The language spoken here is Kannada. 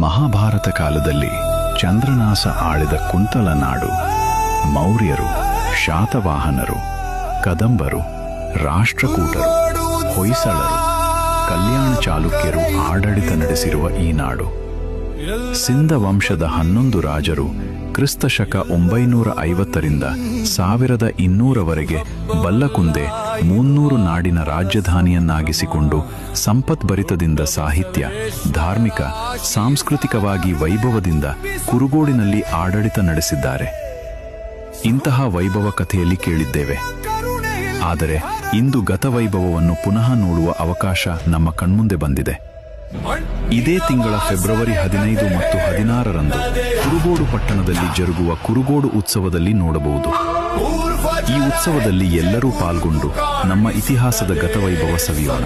ಮಹಾಭಾರತ ಕಾಲದಲ್ಲಿ ಚಂದ್ರನಾಸ ಆಳಿದ ಕುಂತಲ ನಾಡು ಮೌರ್ಯರು, ಶಾತವಾಹನರು, ಕದಂಬರು, ರಾಷ್ಟ್ರಕೂಟರು, ಹೊಯ್ಸಳರು, ಕಲ್ಯಾಣ ಚಾಲುಕ್ಯರು ಆಡಳಿತ ನಡೆಸಿರುವ ಈ ನಾಡು. ಸಿಂಧ ವಂಶದ 11 ರಾಜರು ಕ್ರಿಸ್ತಶಕ 950ರಿಂದ 1200ವರೆಗೆ ಬಲ್ಲಕುಂದೆ 300 ನಾಡಿನ ರಾಜಧಾನಿಯನ್ನಾಗಿಸಿಕೊಂಡು ಸಂಪತ್ಭರಿತದಿಂದ ಸಾಹಿತ್ಯ, ಧಾರ್ಮಿಕ, ಸಾಂಸ್ಕೃತಿಕವಾಗಿ ವೈಭವದಿಂದ ಕುರುಗೋಡಿನಲ್ಲಿ ಆಡಳಿತ ನಡೆಸಿದ್ದಾರೆ. ಇಂತಹ ವೈಭವ ಕಥೆಯಲ್ಲಿ ಕೇಳಿದ್ದೇವೆ. ಆದರೆ ಇಂದು ಗತವೈಭವವನ್ನು ಪುನಃ ನೋಡುವ ಅವಕಾಶ ನಮ್ಮ ಕಣ್ಮುಂದೆ ಬಂದಿದೆ. ಇದೇ ತಿಂಗಳ ಫೆಬ್ರವರಿ 15 ಮತ್ತು 16ರಂದು ಕುರುಗೋಡು ಪಟ್ಟಣದಲ್ಲಿ ಜರುಗುವ ಕುರುಗೋಡು ಉತ್ಸವದಲ್ಲಿ ನೋಡಬಹುದು. ಈ ಉತ್ಸವದಲ್ಲಿ ಎಲ್ಲರೂ ಪಾಲ್ಗೊಂಡು ನಮ್ಮ ಇತಿಹಾಸದ ಗತವೈಭವ ಸವಿಯೋಣ.